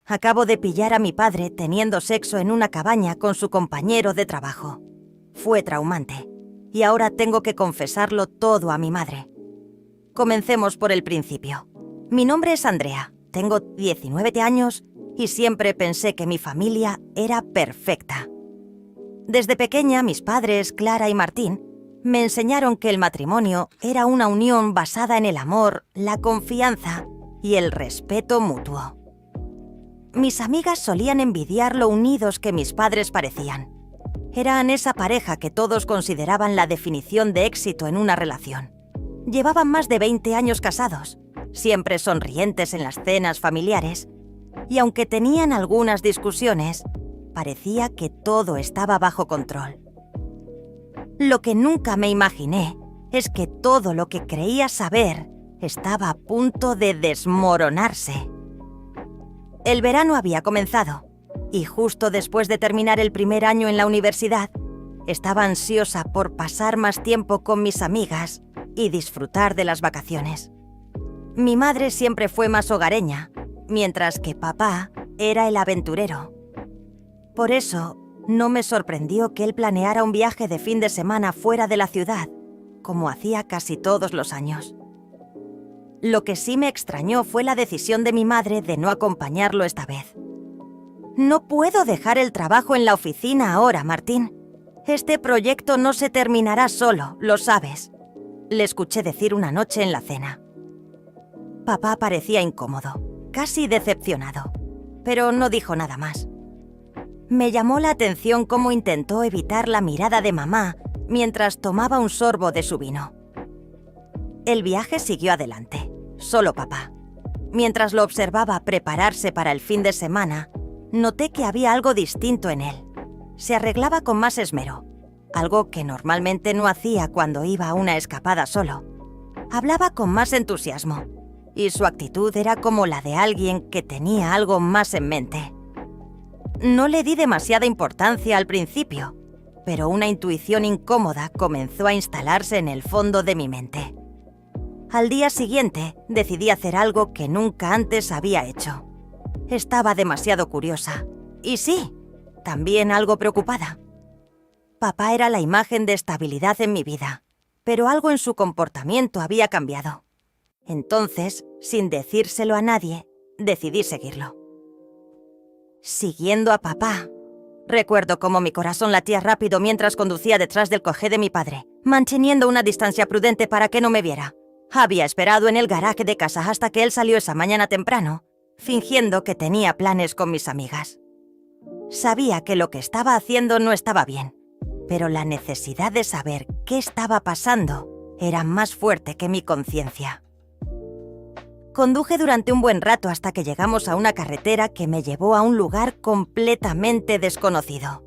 Acabo de pillar a mi padre teniendo sexo en una cabaña con su compañero de trabajo. Fue traumante, y ahora tengo que confesarlo todo a mi madre. Comencemos por el principio. Mi nombre es Andrea, tengo 19 años y siempre pensé que mi familia era perfecta. Desde pequeña, mis padres, Clara y Martín, me enseñaron que el matrimonio era una unión basada en el amor, la confianza y el respeto mutuo. Mis amigas solían envidiar lo unidos que mis padres parecían. Eran esa pareja que todos consideraban la definición de éxito en una relación. Llevaban más de 20 años casados, siempre sonrientes en las cenas familiares, y aunque tenían algunas discusiones, parecía que todo estaba bajo control. Lo que nunca me imaginé es que todo lo que creía saber estaba a punto de desmoronarse. El verano había comenzado, y justo después de terminar el primer año en la universidad, estaba ansiosa por pasar más tiempo con mis amigas y disfrutar de las vacaciones. Mi madre siempre fue más hogareña, mientras que papá era el aventurero. Por eso, no me sorprendió que él planeara un viaje de fin de semana fuera de la ciudad, como hacía casi todos los años. Lo que sí me extrañó fue la decisión de mi madre de no acompañarlo esta vez. «No puedo dejar el trabajo en la oficina ahora, Martín. Este proyecto no se terminará solo, lo sabes», le escuché decir una noche en la cena. Papá parecía incómodo, casi decepcionado, pero no dijo nada más. Me llamó la atención cómo intentó evitar la mirada de mamá mientras tomaba un sorbo de su vino. El viaje siguió adelante, solo papá. Mientras lo observaba prepararse para el fin de semana, noté que había algo distinto en él. Se arreglaba con más esmero, algo que normalmente no hacía cuando iba a una escapada solo. Hablaba con más entusiasmo, y su actitud era como la de alguien que tenía algo más en mente. No le di demasiada importancia al principio, pero una intuición incómoda comenzó a instalarse en el fondo de mi mente. Al día siguiente, decidí hacer algo que nunca antes había hecho. Estaba demasiado curiosa. Y sí, también algo preocupada. Papá era la imagen de estabilidad en mi vida, pero algo en su comportamiento había cambiado. Entonces, sin decírselo a nadie, decidí seguirlo. Siguiendo a papá. Recuerdo cómo mi corazón latía rápido mientras conducía detrás del coche de mi padre, manteniendo una distancia prudente para que no me viera. Había esperado en el garaje de casa hasta que él salió esa mañana temprano, fingiendo que tenía planes con mis amigas. Sabía que lo que estaba haciendo no estaba bien, pero la necesidad de saber qué estaba pasando era más fuerte que mi conciencia. Conduje durante un buen rato hasta que llegamos a una carretera que me llevó a un lugar completamente desconocido.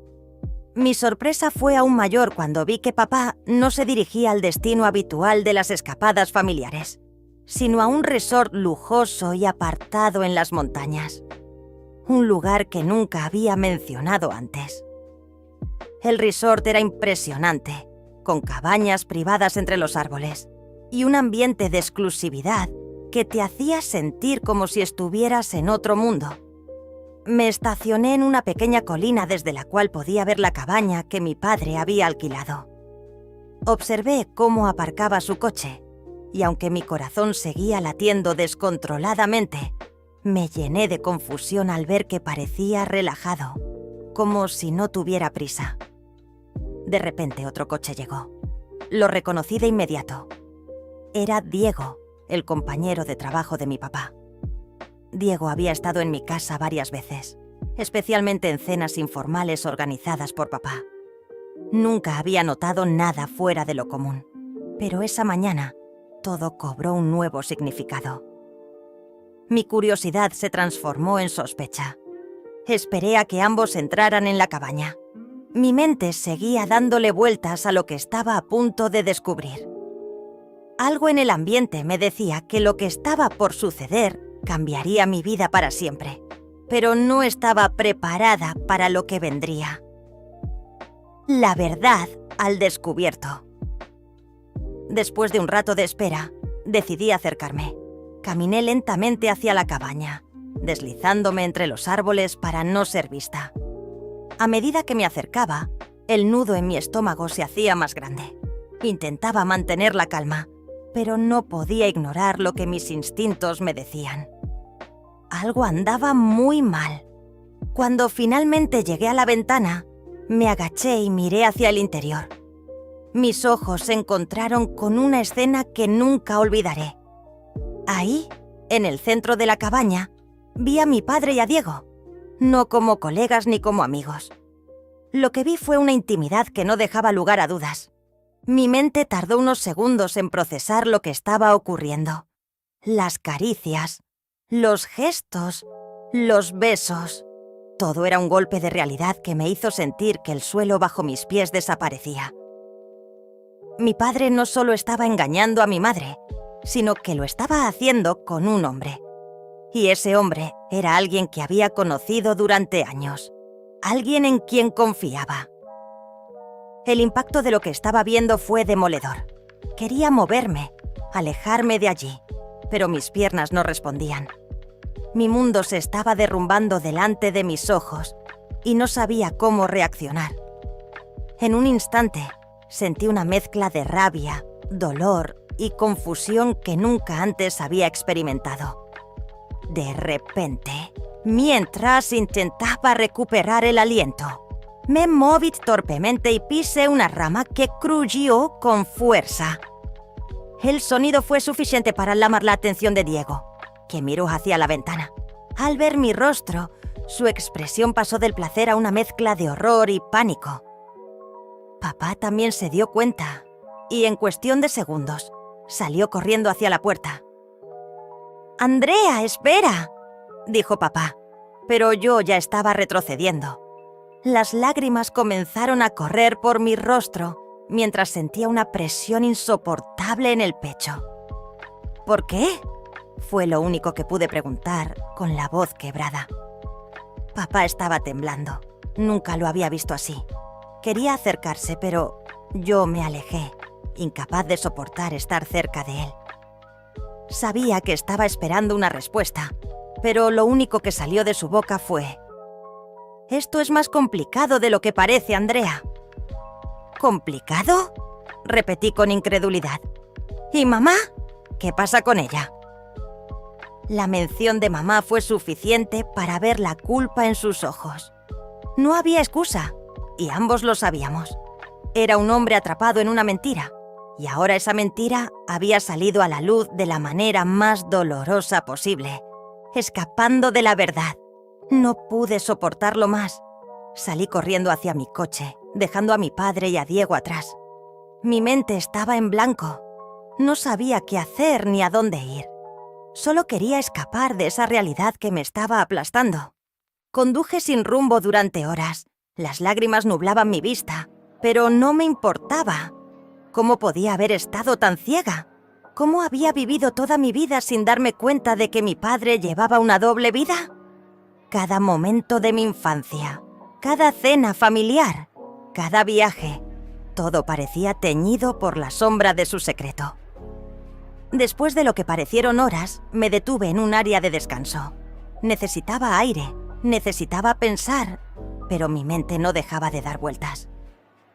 Mi sorpresa fue aún mayor cuando vi que papá no se dirigía al destino habitual de las escapadas familiares, sino a un resort lujoso y apartado en las montañas. Un lugar que nunca había mencionado antes. El resort era impresionante, con cabañas privadas entre los árboles y un ambiente de exclusividad que te hacía sentir como si estuvieras en otro mundo. Me estacioné en una pequeña colina desde la cual podía ver la cabaña que mi padre había alquilado. Observé cómo aparcaba su coche, y aunque mi corazón seguía latiendo descontroladamente, me llené de confusión al ver que parecía relajado, como si no tuviera prisa. De repente otro coche llegó. Lo reconocí de inmediato. Era Diego, el compañero de trabajo de mi papá. Diego había estado en mi casa varias veces, especialmente en cenas informales organizadas por papá. Nunca había notado nada fuera de lo común, pero esa mañana todo cobró un nuevo significado. Mi curiosidad se transformó en sospecha. Esperé a que ambos entraran en la cabaña. Mi mente seguía dándole vueltas a lo que estaba a punto de descubrir. Algo en el ambiente me decía que lo que estaba por suceder cambiaría mi vida para siempre, pero no estaba preparada para lo que vendría. La verdad al descubierto. Después de un rato de espera, decidí acercarme. Caminé lentamente hacia la cabaña, deslizándome entre los árboles para no ser vista. A medida que me acercaba, el nudo en mi estómago se hacía más grande. Intentaba mantener la calma, pero no podía ignorar lo que mis instintos me decían. Algo andaba muy mal. Cuando finalmente llegué a la ventana, me agaché y miré hacia el interior. Mis ojos se encontraron con una escena que nunca olvidaré. Ahí, en el centro de la cabaña, vi a mi padre y a Diego, no como colegas ni como amigos. Lo que vi fue una intimidad que no dejaba lugar a dudas. Mi mente tardó unos segundos en procesar lo que estaba ocurriendo. Las caricias, los gestos, los besos. Todo era un golpe de realidad que me hizo sentir que el suelo bajo mis pies desaparecía. Mi padre no solo estaba engañando a mi madre, sino que lo estaba haciendo con un hombre. Y ese hombre era alguien que había conocido durante años, alguien en quien confiaba. El impacto de lo que estaba viendo fue demoledor. Quería moverme, alejarme de allí, pero mis piernas no respondían. Mi mundo se estaba derrumbando delante de mis ojos y no sabía cómo reaccionar. En un instante, sentí una mezcla de rabia, dolor y confusión que nunca antes había experimentado. De repente, mientras intentaba recuperar el aliento, me moví torpemente y pisé una rama que crujió con fuerza. El sonido fue suficiente para llamar la atención de Diego, que miró hacia la ventana. Al ver mi rostro, su expresión pasó del placer a una mezcla de horror y pánico. Papá también se dio cuenta, y en cuestión de segundos, salió corriendo hacia la puerta. «¡Andrea, espera!», dijo papá, pero yo ya estaba retrocediendo. Las lágrimas comenzaron a correr por mi rostro mientras sentía una presión insoportable en el pecho. «¿Por qué?», fue lo único que pude preguntar con la voz quebrada. Papá estaba temblando. Nunca lo había visto así. Quería acercarse, pero yo me alejé, incapaz de soportar estar cerca de él. Sabía que estaba esperando una respuesta, pero lo único que salió de su boca fue: «Esto es más complicado de lo que parece, Andrea». «¿Complicado?», repetí con incredulidad. «¿Y mamá? ¿Qué pasa con ella?». La mención de mamá fue suficiente para ver la culpa en sus ojos. No había excusa, y ambos lo sabíamos. Era un hombre atrapado en una mentira, y ahora esa mentira había salido a la luz de la manera más dolorosa posible, escapando de la verdad. No pude soportarlo más. Salí corriendo hacia mi coche, dejando a mi padre y a Diego atrás. Mi mente estaba en blanco. No sabía qué hacer ni a dónde ir. Solo quería escapar de esa realidad que me estaba aplastando. Conduje sin rumbo durante horas. Las lágrimas nublaban mi vista, pero no me importaba. ¿Cómo podía haber estado tan ciega? ¿Cómo había vivido toda mi vida sin darme cuenta de que mi padre llevaba una doble vida? Cada momento de mi infancia, cada cena familiar, cada viaje, todo parecía teñido por la sombra de su secreto. Después de lo que parecieron horas, me detuve en un área de descanso. Necesitaba aire, necesitaba pensar, pero mi mente no dejaba de dar vueltas.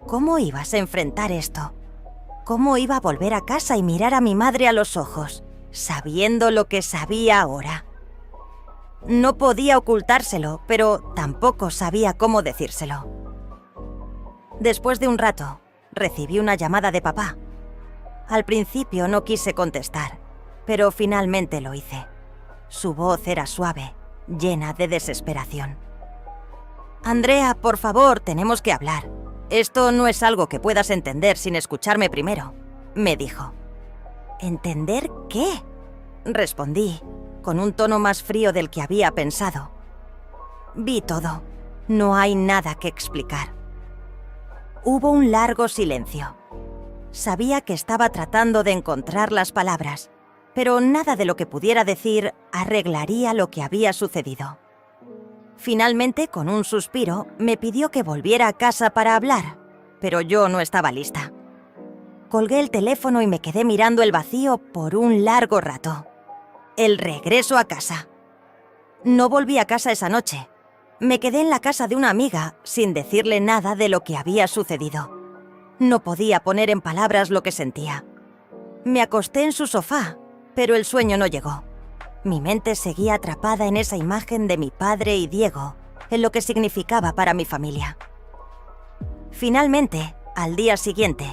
¿Cómo ibas a enfrentar esto? ¿Cómo iba a volver a casa y mirar a mi madre a los ojos, sabiendo lo que sabía ahora? No podía ocultárselo, pero tampoco sabía cómo decírselo. Después de un rato, recibí una llamada de papá. Al principio no quise contestar, pero finalmente lo hice. Su voz era suave, llena de desesperación. «Andrea, por favor, tenemos que hablar. Esto no es algo que puedas entender sin escucharme primero», me dijo. «¿Entender qué?», respondí, con un tono más frío del que había pensado. «Vi todo. No hay nada que explicar». Hubo un largo silencio. Sabía que estaba tratando de encontrar las palabras, pero nada de lo que pudiera decir arreglaría lo que había sucedido. Finalmente, con un suspiro, me pidió que volviera a casa para hablar, pero yo no estaba lista. Colgué el teléfono y me quedé mirando el vacío por un largo rato. El regreso a casa. No volví a casa esa noche. Me quedé en la casa de una amiga sin decirle nada de lo que había sucedido. No podía poner en palabras lo que sentía. Me acosté en su sofá, pero el sueño no llegó. Mi mente seguía atrapada en esa imagen de mi padre y Diego, en lo que significaba para mi familia. Finalmente, al día siguiente,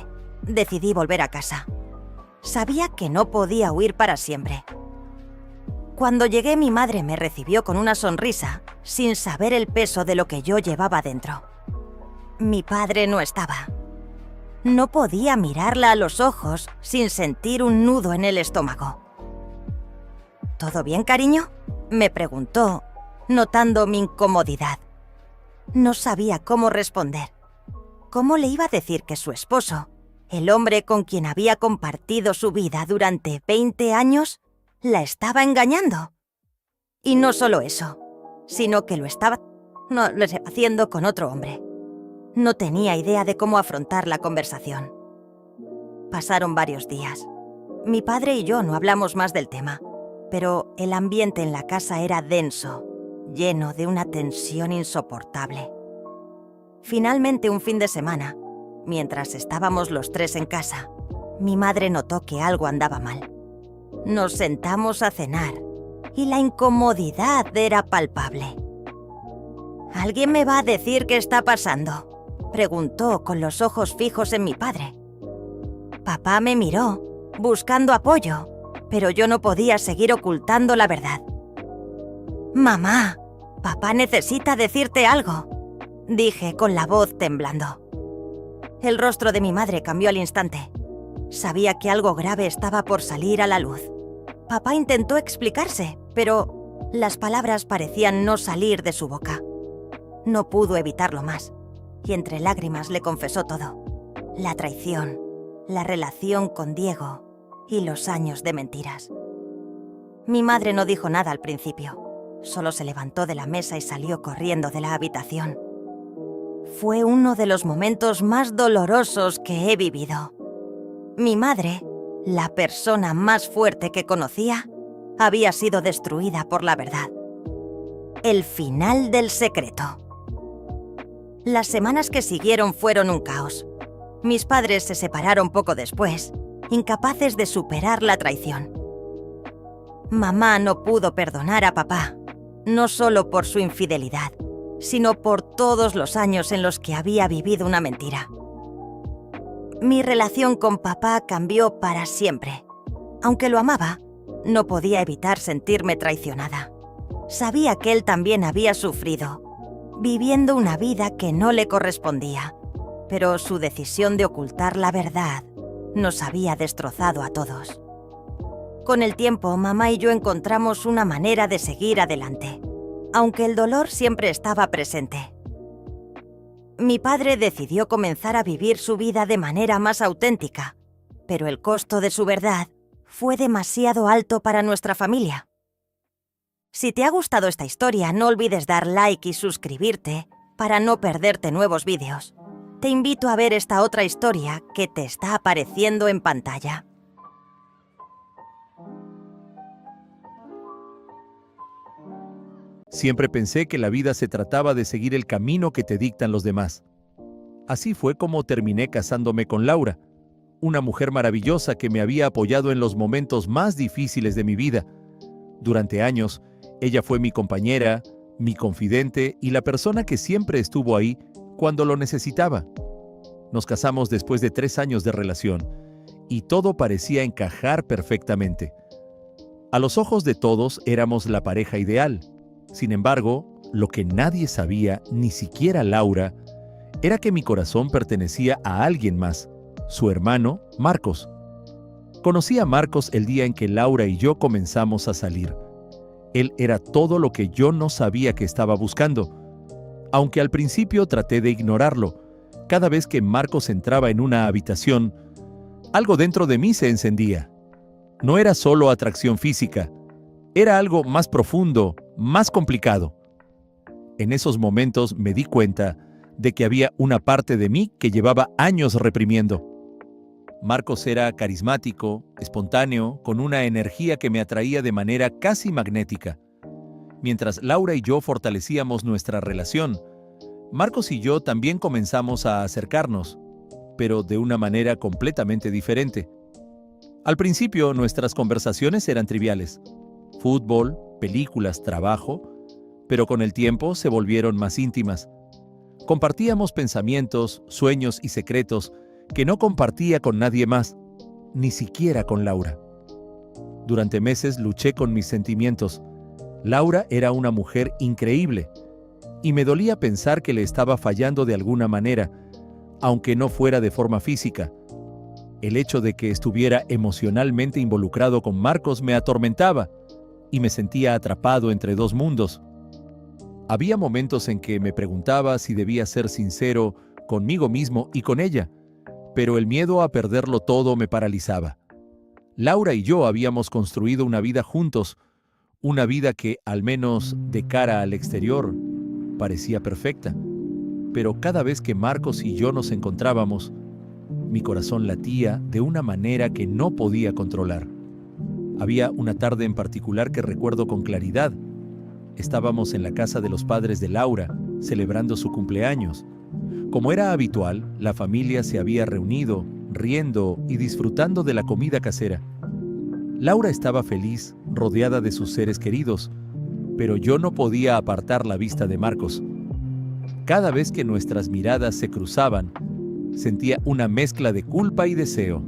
decidí volver a casa. Sabía que no podía huir para siempre. Cuando llegué, mi madre me recibió con una sonrisa, sin saber el peso de lo que yo llevaba dentro. Mi padre no estaba. No podía mirarla a los ojos sin sentir un nudo en el estómago. ¿Todo bien, cariño?, me preguntó, notando mi incomodidad. No sabía cómo responder. ¿Cómo le iba a decir que su esposo, el hombre con quien había compartido su vida durante 20 años, la estaba engañando? Y no solo eso, sino que lo estaba haciendo con otro hombre. No tenía idea de cómo afrontar la conversación. Pasaron varios días. Mi padre y yo no hablamos más del tema, pero el ambiente en la casa era denso, lleno de una tensión insoportable. Finalmente, un fin de semana, mientras estábamos los tres en casa, mi madre notó que algo andaba mal. Nos sentamos a cenar y la incomodidad era palpable. ¿Alguien me va a decir qué está pasando?, preguntó con los ojos fijos en mi padre. Papá me miró, buscando apoyo, pero yo no podía seguir ocultando la verdad. «Mamá, papá necesita decirte algo», dije con la voz temblando. El rostro de mi madre cambió al instante. Sabía que algo grave estaba por salir a la luz. Papá intentó explicarse, pero las palabras parecían no salir de su boca. No pudo evitarlo más, y entre lágrimas le confesó todo: la traición, la relación con Diego y los años de mentiras. Mi madre no dijo nada al principio, solo se levantó de la mesa y salió corriendo de la habitación. Fue uno de los momentos más dolorosos que he vivido. Mi madre, la persona más fuerte que conocía, había sido destruida por la verdad. El final del secreto. Las semanas que siguieron fueron un caos. Mis padres se separaron poco después, incapaces de superar la traición. Mamá no pudo perdonar a papá, no solo por su infidelidad, sino por todos los años en los que había vivido una mentira. Mi relación con papá cambió para siempre. Aunque lo amaba, no podía evitar sentirme traicionada. Sabía que él también había sufrido, viviendo una vida que no le correspondía, pero su decisión de ocultar la verdad nos había destrozado a todos. Con el tiempo, mamá y yo encontramos una manera de seguir adelante, aunque el dolor siempre estaba presente. Mi padre decidió comenzar a vivir su vida de manera más auténtica, pero el costo de su verdad fue demasiado alto para nuestra familia. Si te ha gustado esta historia, no olvides dar like y suscribirte para no perderte nuevos vídeos. Te invito a ver esta otra historia que te está apareciendo en pantalla. Siempre pensé que la vida se trataba de seguir el camino que te dictan los demás. Así fue como terminé casándome con Laura, una mujer maravillosa que me había apoyado en los momentos más difíciles de mi vida. Durante años, ella fue mi compañera, mi confidente y la persona que siempre estuvo ahí cuando lo necesitaba. Nos casamos después de 3 años de relación y todo parecía encajar perfectamente. A los ojos de todos éramos la pareja ideal. Sin embargo, lo que nadie sabía, ni siquiera Laura, era que mi corazón pertenecía a alguien más, su hermano, Marcos. Conocí a Marcos el día en que Laura y yo comenzamos a salir. Él era todo lo que yo no sabía que estaba buscando. Aunque al principio traté de ignorarlo, cada vez que Marcos entraba en una habitación, algo dentro de mí se encendía. No era solo atracción física, era algo más profundo, más complicado. En esos momentos me di cuenta de que había una parte de mí que llevaba años reprimiendo. Marcos era carismático, espontáneo, con una energía que me atraía de manera casi magnética. Mientras Laura y yo fortalecíamos nuestra relación, Marcos y yo también comenzamos a acercarnos, pero de una manera completamente diferente. Al principio, nuestras conversaciones eran triviales: fútbol, películas, trabajo, pero con el tiempo se volvieron más íntimas. Compartíamos pensamientos, sueños y secretos que no compartía con nadie más, ni siquiera con Laura. Durante meses luché con mis sentimientos. Laura era una mujer increíble, y me dolía pensar que le estaba fallando de alguna manera, aunque no fuera de forma física. El hecho de que estuviera emocionalmente involucrado con Marcos me atormentaba, y me sentía atrapado entre dos mundos. Había momentos en que me preguntaba si debía ser sincero conmigo mismo y con ella, pero el miedo a perderlo todo me paralizaba. Laura y yo habíamos construido una vida juntos, una vida que, al menos de cara al exterior, parecía perfecta. Pero cada vez que Marcos y yo nos encontrábamos, mi corazón latía de una manera que no podía controlar. Había una tarde en particular que recuerdo con claridad. Estábamos en la casa de los padres de Laura, celebrando su cumpleaños. Como era habitual, la familia se había reunido, riendo y disfrutando de la comida casera. Laura estaba feliz, rodeada de sus seres queridos, pero yo no podía apartar la vista de Marcos. Cada vez que nuestras miradas se cruzaban, sentía una mezcla de culpa y deseo.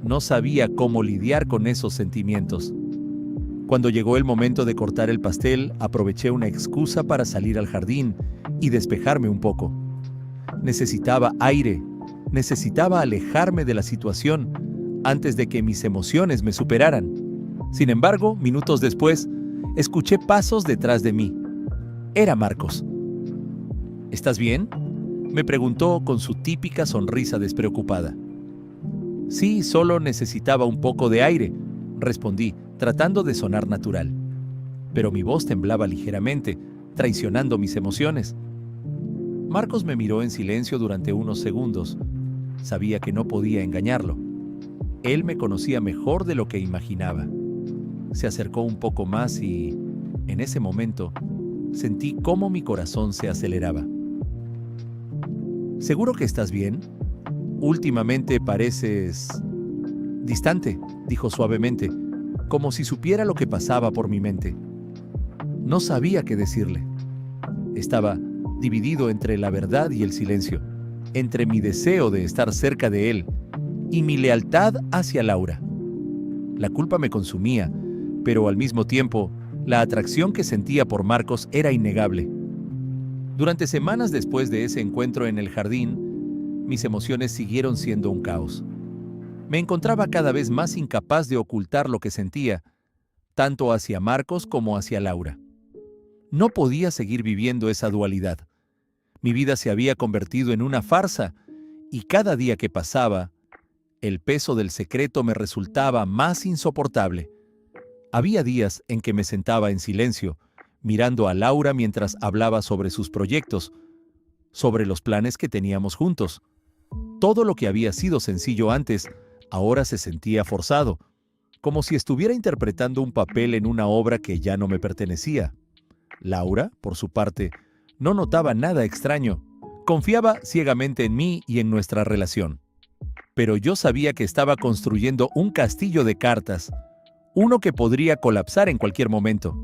No sabía cómo lidiar con esos sentimientos. Cuando llegó el momento de cortar el pastel, aproveché una excusa para salir al jardín y despejarme un poco. Necesitaba aire, necesitaba alejarme de la situación antes de que mis emociones me superaran. Sin embargo, minutos después, escuché pasos detrás de mí. Era Marcos. ¿Estás bien?, me preguntó con su típica sonrisa despreocupada. Sí, solo necesitaba un poco de aire, respondí, tratando de sonar natural. Pero mi voz temblaba ligeramente, traicionando mis emociones. Marcos me miró en silencio durante unos segundos. Sabía que no podía engañarlo. Él me conocía mejor de lo que imaginaba. Se acercó un poco más y, en ese momento, sentí cómo mi corazón se aceleraba. ¿Seguro que estás bien? Últimamente pareces distante, dijo suavemente, como si supiera lo que pasaba por mi mente. No sabía qué decirle. Estaba dividido entre la verdad y el silencio, entre mi deseo de estar cerca de él y mi lealtad hacia Laura. La culpa me consumía, pero al mismo tiempo, la atracción que sentía por Marcos era innegable. Durante semanas después de ese encuentro en el jardín, mis emociones siguieron siendo un caos. Me encontraba cada vez más incapaz de ocultar lo que sentía, tanto hacia Marcos como hacia Laura. No podía seguir viviendo esa dualidad. Mi vida se había convertido en una farsa, y cada día que pasaba, el peso del secreto me resultaba más insoportable. Había días en que me sentaba en silencio, mirando a Laura mientras hablaba sobre sus proyectos, sobre los planes que teníamos juntos. Todo lo que había sido sencillo antes, ahora se sentía forzado, como si estuviera interpretando un papel en una obra que ya no me pertenecía. Laura, por su parte, no notaba nada extraño. Confiaba ciegamente en mí y en nuestra relación. Pero yo sabía que estaba construyendo un castillo de cartas, uno que podría colapsar en cualquier momento.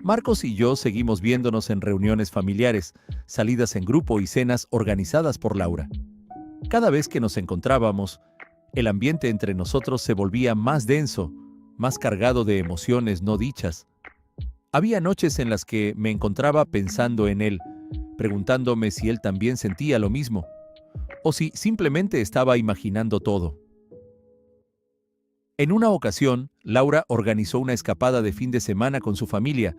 Marcos y yo seguimos viéndonos en reuniones familiares, salidas en grupo y cenas organizadas por Laura. Cada vez que nos encontrábamos, el ambiente entre nosotros se volvía más denso, más cargado de emociones no dichas. Había noches en las que me encontraba pensando en él, preguntándome si él también sentía lo mismo, o si simplemente estaba imaginando todo. En una ocasión, Laura organizó una escapada de fin de semana con su familia,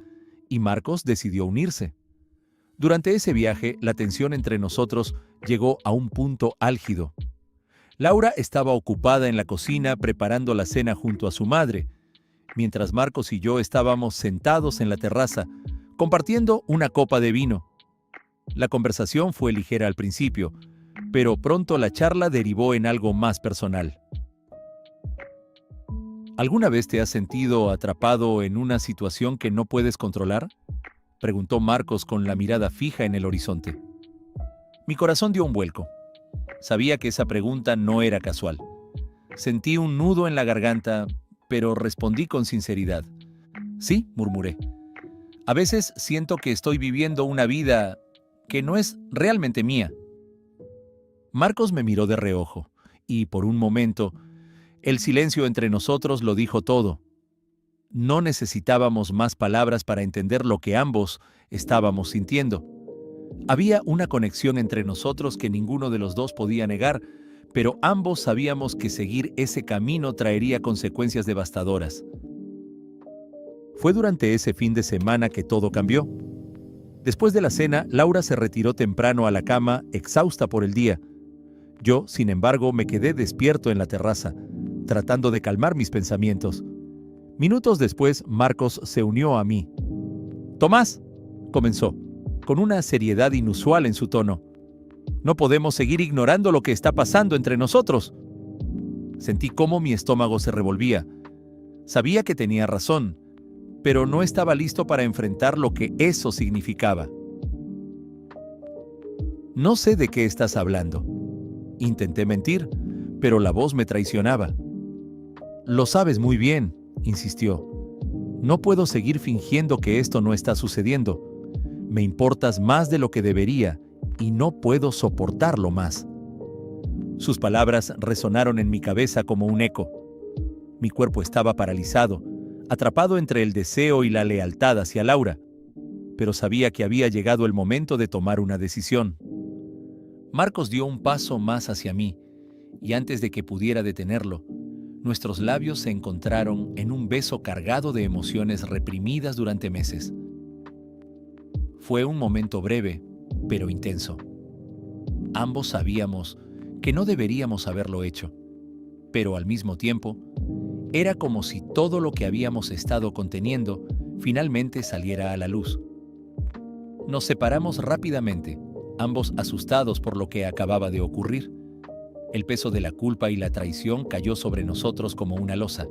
y Marcos decidió unirse. Durante ese viaje, la tensión entre nosotros llegó a un punto álgido. Laura estaba ocupada en la cocina preparando la cena junto a su madre, mientras Marcos y yo estábamos sentados en la terraza, compartiendo una copa de vino. La conversación fue ligera al principio, pero pronto la charla derivó en algo más personal. ¿Alguna vez te has sentido atrapado en una situación que no puedes controlar? Preguntó Marcos con la mirada fija en el horizonte. Mi corazón dio un vuelco. Sabía que esa pregunta no era casual. Sentí un nudo en la garganta, pero respondí con sinceridad. Sí, murmuré. A veces siento que estoy viviendo una vida que no es realmente mía. Marcos me miró de reojo, y por un momento, el silencio entre nosotros lo dijo todo. No necesitábamos más palabras para entender lo que ambos estábamos sintiendo. Había una conexión entre nosotros que ninguno de los dos podía negar, pero ambos sabíamos que seguir ese camino traería consecuencias devastadoras. Fue durante ese fin de semana que todo cambió. Después de la cena, Laura se retiró temprano a la cama, exhausta por el día. Yo, sin embargo, me quedé despierto en la terraza, tratando de calmar mis pensamientos. Minutos después, Marcos se unió a mí. «Tomás», comenzó, con una seriedad inusual en su tono. «No podemos seguir ignorando lo que está pasando entre nosotros». Sentí cómo mi estómago se revolvía. Sabía que tenía razón, pero no estaba listo para enfrentar lo que eso significaba. «No sé de qué estás hablando». Intenté mentir, pero la voz me traicionaba. «Lo sabes muy bien», insistió. «No puedo seguir fingiendo que esto no está sucediendo. Me importas más de lo que debería y no puedo soportarlo más». Sus palabras resonaron en mi cabeza como un eco. Mi cuerpo estaba paralizado, atrapado entre el deseo y la lealtad hacia Laura, pero sabía que había llegado el momento de tomar una decisión. Marcos dio un paso más hacia mí, y antes de que pudiera detenerlo, nuestros labios se encontraron en un beso cargado de emociones reprimidas durante meses. Fue un momento breve, pero intenso. Ambos sabíamos que no deberíamos haberlo hecho, pero al mismo tiempo, era como si todo lo que habíamos estado conteniendo finalmente saliera a la luz. Nos separamos rápidamente, ambos asustados por lo que acababa de ocurrir. El peso de la culpa y la traición cayó sobre nosotros como una losa.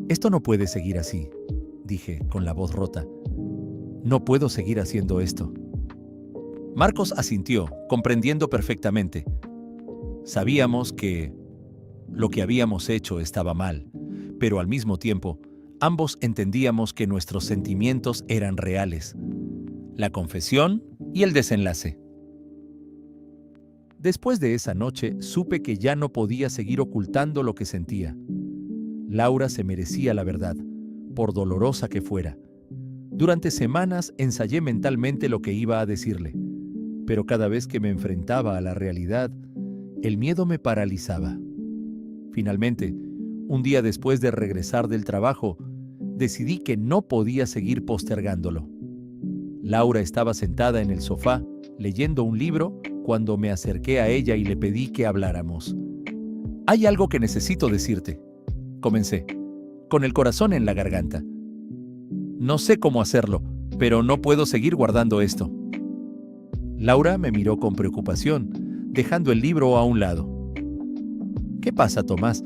«Esto no puede seguir así», dije con la voz rota. «No puedo seguir haciendo esto». Marcos asintió, comprendiendo perfectamente. Sabíamos que lo que habíamos hecho estaba mal, pero al mismo tiempo, ambos entendíamos que nuestros sentimientos eran reales. La confesión y el desenlace. Después de esa noche, supe que ya no podía seguir ocultando lo que sentía. Laura se merecía la verdad, por dolorosa que fuera. Durante semanas ensayé mentalmente lo que iba a decirle, pero cada vez que me enfrentaba a la realidad, el miedo me paralizaba. Finalmente, un día después de regresar del trabajo, decidí que no podía seguir postergándolo. Laura estaba sentada en el sofá, leyendo un libro, cuando me acerqué a ella y le pedí que habláramos. «Hay algo que necesito decirte», comencé, con el corazón en la garganta. «No sé cómo hacerlo, pero no puedo seguir guardando esto». Laura me miró con preocupación, dejando el libro a un lado. «¿Qué pasa, Tomás?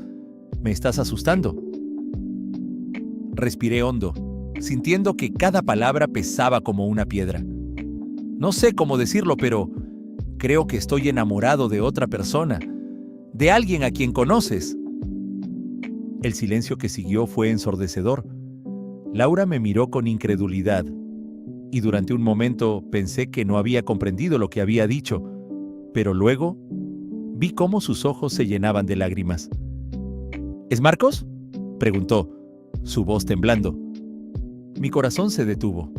¿Me estás asustando?». Respiré hondo, sintiendo que cada palabra pesaba como una piedra. No sé cómo decirlo, pero creo que estoy enamorado de otra persona, de alguien a quien conoces. El silencio que siguió fue ensordecedor. Laura me miró con incredulidad, y durante un momento pensé que no había comprendido lo que había dicho, pero luego vi cómo sus ojos se llenaban de lágrimas. «¿Es Marcos?», preguntó, su voz temblando. Mi corazón se detuvo.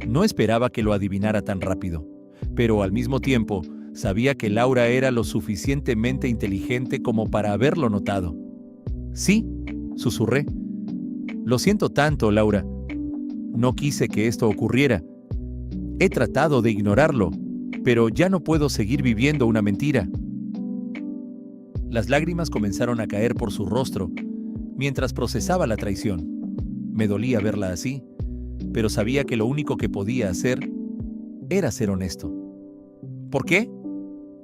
No esperaba que lo adivinara tan rápido, pero al mismo tiempo sabía que Laura era lo suficientemente inteligente como para haberlo notado. «Sí», susurré. «Lo siento tanto, Laura. No quise que esto ocurriera. He tratado de ignorarlo, pero ya no puedo seguir viviendo una mentira». Las lágrimas comenzaron a caer por su rostro mientras procesaba la traición. Me dolía verla así, pero sabía que lo único que podía hacer era ser honesto. «¿Por qué?»,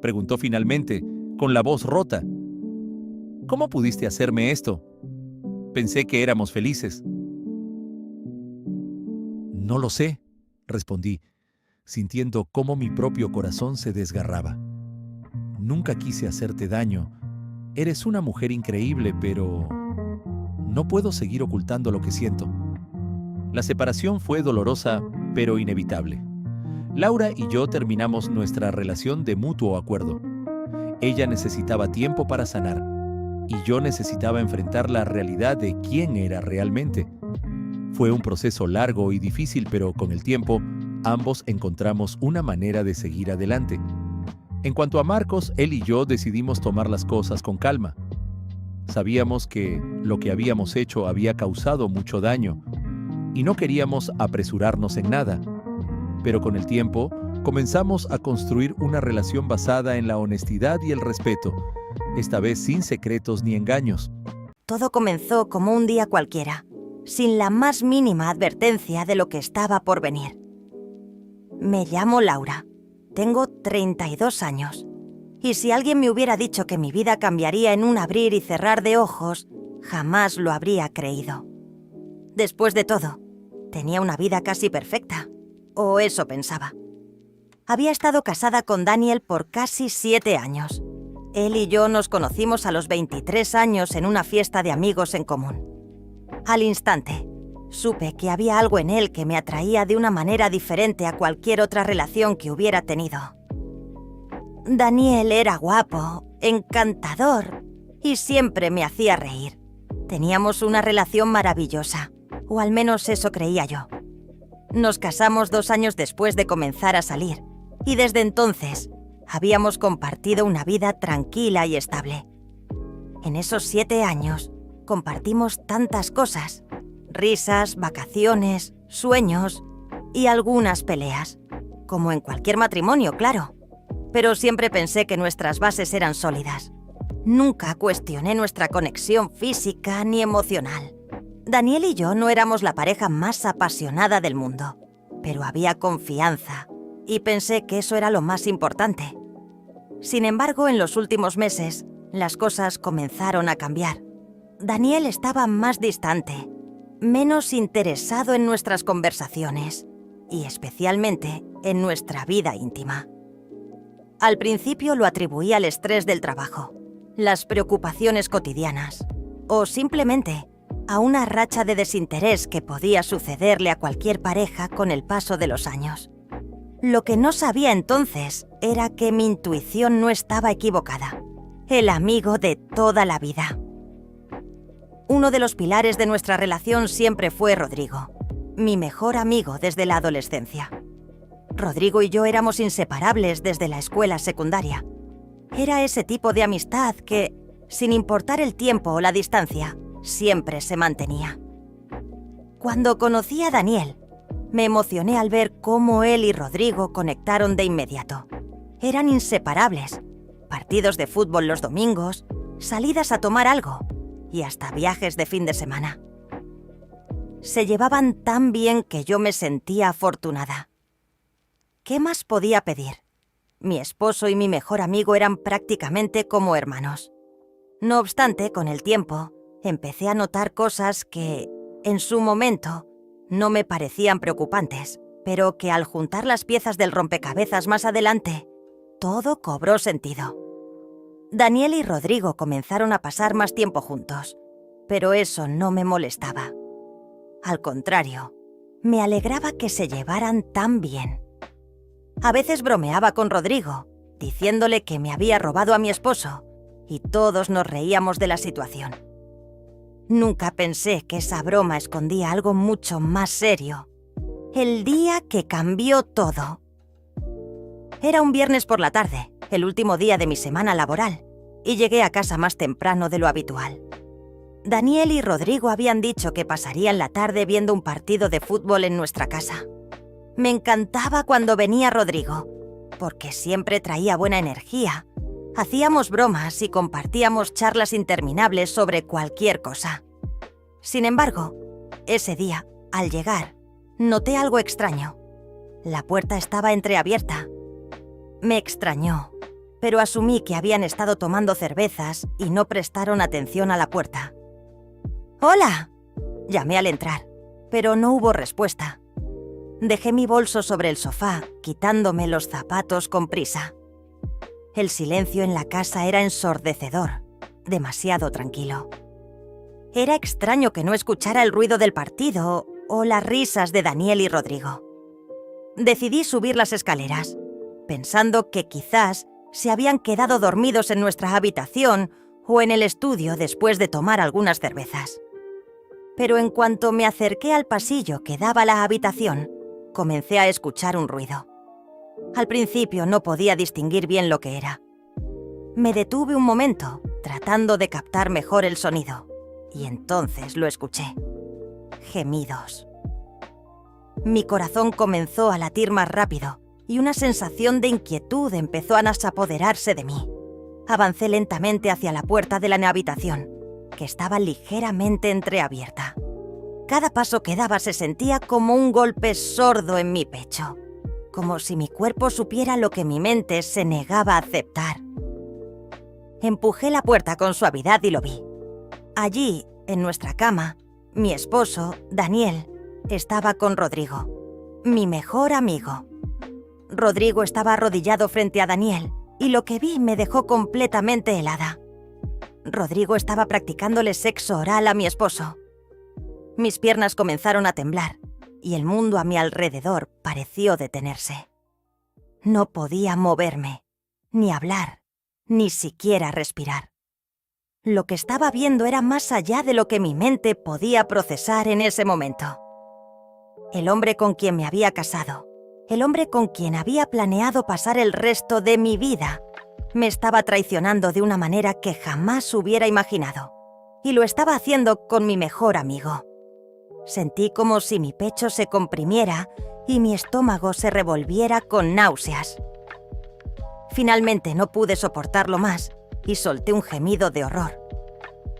preguntó finalmente, con la voz rota. ¿Cómo pudiste hacerme esto? Pensé que éramos felices. No lo sé, respondí, sintiendo cómo mi propio corazón se desgarraba. Nunca quise hacerte daño. Eres una mujer increíble, pero no puedo seguir ocultando lo que siento. La separación fue dolorosa, pero inevitable. Laura y yo terminamos nuestra relación de mutuo acuerdo. Ella necesitaba tiempo para sanar, y yo necesitaba enfrentar la realidad de quién era realmente. Fue un proceso largo y difícil, pero con el tiempo, ambos encontramos una manera de seguir adelante. En cuanto a Marcos, él y yo decidimos tomar las cosas con calma. Sabíamos que lo que habíamos hecho había causado mucho daño, y no queríamos apresurarnos en nada. Pero con el tiempo, comenzamos a construir una relación basada en la honestidad y el respeto, esta vez sin secretos ni engaños. Todo comenzó como un día cualquiera, sin la más mínima advertencia de lo que estaba por venir. Me llamo Laura, tengo 32 años, y si alguien me hubiera dicho que mi vida cambiaría en un abrir y cerrar de ojos, jamás lo habría creído. Después de todo, tenía una vida casi perfecta, o eso pensaba. Había estado casada con Daniel por casi 7 años. Él y yo nos conocimos a los 23 años en una fiesta de amigos en común. Al instante, supe que había algo en él que me atraía de una manera diferente a cualquier otra relación que hubiera tenido. Daniel era guapo, encantador y siempre me hacía reír. Teníamos una relación maravillosa, o al menos eso creía yo. Nos casamos 2 años después de comenzar a salir, y desde entonces habíamos compartido una vida tranquila y estable. En esos 7 años compartimos tantas cosas: risas, vacaciones, sueños y algunas peleas, como en cualquier matrimonio, claro. Pero siempre pensé que nuestras bases eran sólidas. Nunca cuestioné nuestra conexión física ni emocional. Daniel y yo no éramos la pareja más apasionada del mundo, pero había confianza, y pensé que eso era lo más importante. Sin embargo, en los últimos meses, las cosas comenzaron a cambiar. Daniel estaba más distante, menos interesado en nuestras conversaciones, y especialmente en nuestra vida íntima. Al principio lo atribuí al estrés del trabajo, las preocupaciones cotidianas, o simplemente a una racha de desinterés que podía sucederle a cualquier pareja con el paso de los años. Lo que no sabía entonces era que mi intuición no estaba equivocada. El amigo de toda la vida. Uno de los pilares de nuestra relación siempre fue Rodrigo, mi mejor amigo desde la adolescencia. Rodrigo y yo éramos inseparables desde la escuela secundaria. Era ese tipo de amistad que, sin importar el tiempo o la distancia, siempre se mantenía. Cuando conocí a Daniel, me emocioné al ver cómo él y Rodrigo conectaron de inmediato. Eran inseparables. Partidos de fútbol los domingos, salidas a tomar algo y hasta viajes de fin de semana. Se llevaban tan bien que yo me sentía afortunada. ¿Qué más podía pedir? Mi esposo y mi mejor amigo eran prácticamente como hermanos. No obstante, con el tiempo, empecé a notar cosas que, en su momento, no me parecían preocupantes, pero que al juntar las piezas del rompecabezas más adelante, todo cobró sentido. Daniel y Rodrigo comenzaron a pasar más tiempo juntos, pero eso no me molestaba. Al contrario, me alegraba que se llevaran tan bien. A veces bromeaba con Rodrigo, diciéndole que me había robado a mi esposo, y todos nos reíamos de la situación. Nunca pensé que esa broma escondía algo mucho más serio. El día que cambió todo. Era un viernes por la tarde, el último día de mi semana laboral, y llegué a casa más temprano de lo habitual. Daniel y Rodrigo habían dicho que pasarían la tarde viendo un partido de fútbol en nuestra casa. Me encantaba cuando venía Rodrigo, porque siempre traía buena energía. Hacíamos bromas y compartíamos charlas interminables sobre cualquier cosa. Sin embargo, ese día, al llegar, noté algo extraño. La puerta estaba entreabierta. Me extrañó, pero asumí que habían estado tomando cervezas y no prestaron atención a la puerta. «¡Hola!», llamé al entrar, pero no hubo respuesta. Dejé mi bolso sobre el sofá, quitándome los zapatos con prisa. El silencio en la casa era ensordecedor, demasiado tranquilo. Era extraño que no escuchara el ruido del partido o las risas de Daniel y Rodrigo. Decidí subir las escaleras, pensando que quizás se habían quedado dormidos en nuestra habitación o en el estudio después de tomar algunas cervezas. Pero en cuanto me acerqué al pasillo que daba a la habitación, comencé a escuchar un ruido. Al principio no podía distinguir bien lo que era. Me detuve un momento, tratando de captar mejor el sonido, y entonces lo escuché. Gemidos. Mi corazón comenzó a latir más rápido, y una sensación de inquietud empezó a apoderarse de mí. Avancé lentamente hacia la puerta de la habitación, que estaba ligeramente entreabierta. Cada paso que daba se sentía como un golpe sordo en mi pecho, como si mi cuerpo supiera lo que mi mente se negaba a aceptar. Empujé la puerta con suavidad y lo vi. Allí, en nuestra cama, mi esposo, Daniel, estaba con Rodrigo, mi mejor amigo. Rodrigo estaba arrodillado frente a Daniel, y lo que vi me dejó completamente helada. Rodrigo estaba practicándole sexo oral a mi esposo. Mis piernas comenzaron a temblar, y el mundo a mi alrededor pareció detenerse. No podía moverme, ni hablar, ni siquiera respirar. Lo que estaba viendo era más allá de lo que mi mente podía procesar en ese momento. El hombre con quien me había casado, el hombre con quien había planeado pasar el resto de mi vida, me estaba traicionando de una manera que jamás hubiera imaginado, y lo estaba haciendo con mi mejor amigo. Sentí como si mi pecho se comprimiera y mi estómago se revolviera con náuseas. Finalmente no pude soportarlo más y solté un gemido de horror.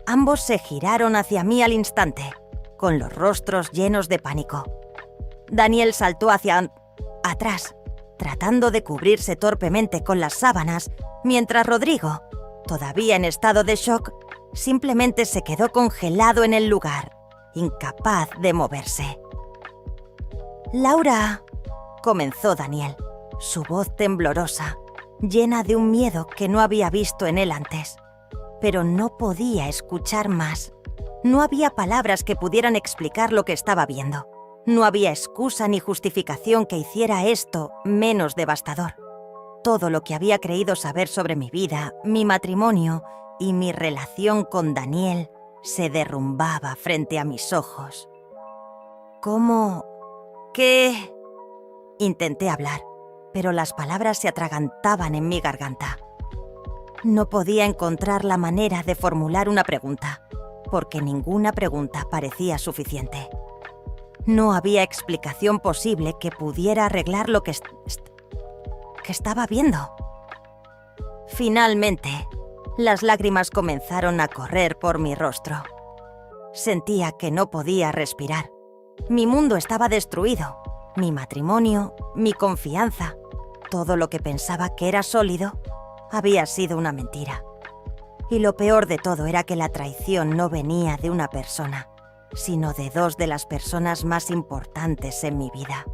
Ambos se giraron hacia mí al instante, con los rostros llenos de pánico. Daniel saltó hacia atrás, tratando de cubrirse torpemente con las sábanas, mientras Rodrigo, todavía en estado de shock, simplemente se quedó congelado en el lugar, incapaz de moverse. «Laura», comenzó Daniel, su voz temblorosa, llena de un miedo que no había visto en él antes. Pero no podía escuchar más. No había palabras que pudieran explicar lo que estaba viendo. No había excusa ni justificación que hiciera esto menos devastador. Todo lo que había creído saber sobre mi vida, mi matrimonio y mi relación con Daniel se derrumbaba frente a mis ojos. ¿Cómo? ¿Qué? Intenté hablar, pero las palabras se atragantaban en mi garganta. No podía encontrar la manera de formular una pregunta, porque ninguna pregunta parecía suficiente. No había explicación posible que pudiera arreglar lo que estaba viendo. Finalmente, las lágrimas comenzaron a correr por mi rostro. Sentía que no podía respirar. Mi mundo estaba destruido. Mi matrimonio, mi confianza, todo lo que pensaba que era sólido, había sido una mentira. Y lo peor de todo era que la traición no venía de una persona, sino de dos de las personas más importantes en mi vida.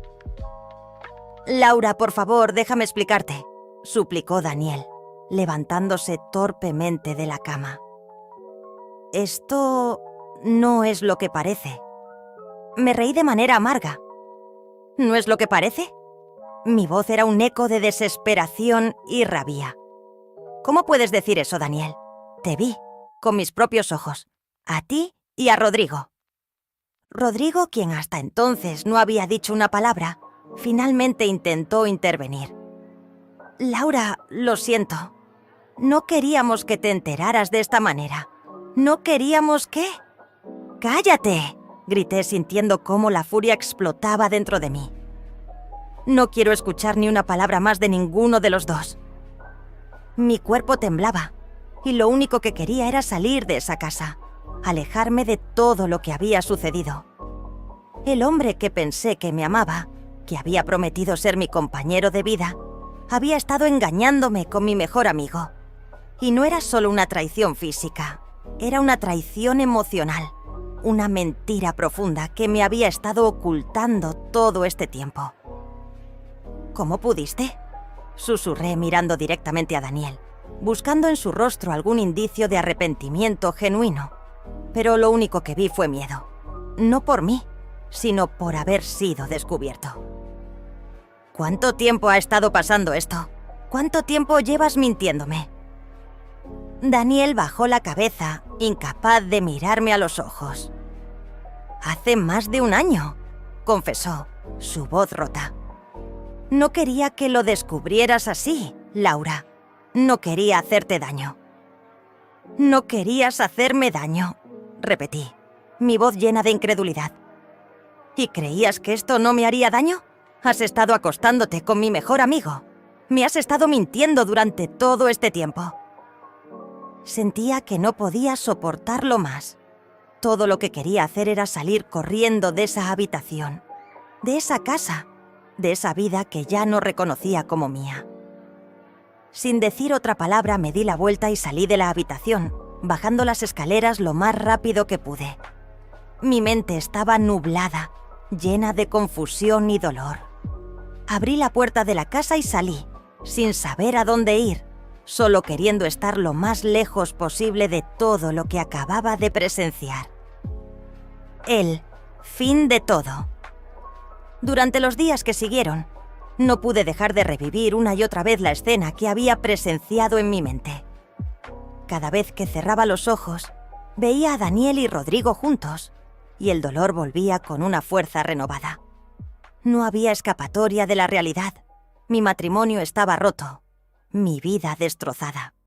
«Laura, por favor, déjame explicarte», suplicó Daniel, levantándose torpemente de la cama. «Esto no es lo que parece». Me reí de manera amarga. «¿No es lo que parece?». Mi voz era un eco de desesperación y rabia. «¿Cómo puedes decir eso, Daniel? Te vi, con mis propios ojos, a ti y a Rodrigo». Rodrigo, quien hasta entonces no había dicho una palabra, finalmente intentó intervenir. «Laura, lo siento. No queríamos que te enteraras de esta manera. No queríamos que...». «¡Cállate!», grité sintiendo cómo la furia explotaba dentro de mí. No quiero escuchar ni una palabra más de ninguno de los dos. Mi cuerpo temblaba, y lo único que quería era salir de esa casa, alejarme de todo lo que había sucedido. El hombre que pensé que me amaba, que había prometido ser mi compañero de vida, Había estado engañándome con mi mejor amigo. Y no era solo una traición física, era una traición emocional, una mentira profunda que me había estado ocultando todo este tiempo. ¿Cómo pudiste?, susurré mirando directamente a Daniel, buscando en su rostro algún indicio de arrepentimiento genuino. Pero lo único que vi fue miedo. No por mí, sino por haber sido descubierto. ¿Cuánto tiempo ha estado pasando esto? ¿Cuánto tiempo llevas mintiéndome? Daniel bajó la cabeza, incapaz de mirarme a los ojos. Hace más de un año, confesó, su voz rota. No quería que lo descubrieras así, Laura. No quería hacerte daño. No querías hacerme daño, repetí, mi voz llena de incredulidad. ¿Y creías que esto no me haría daño? Has estado acostándote con mi mejor amigo. Me has estado mintiendo durante todo este tiempo. Sentía que no podía soportarlo más. Todo lo que quería hacer era salir corriendo de esa habitación, de esa casa, de esa vida que ya no reconocía como mía. Sin decir otra palabra me di la vuelta y salí de la habitación, bajando las escaleras lo más rápido que pude. Mi mente estaba nublada, llena de confusión y dolor. Abrí la puerta de la casa y salí, sin saber a dónde ir, solo queriendo estar lo más lejos posible de todo lo que acababa de presenciar. El fin de todo. Durante los días que siguieron, no pude dejar de revivir una y otra vez la escena que había presenciado en mi mente. Cada vez que cerraba los ojos, veía a Daniel y Rodrigo juntos, y el dolor volvía con una fuerza renovada. No había escapatoria de la realidad. Mi matrimonio estaba roto, mi vida destrozada.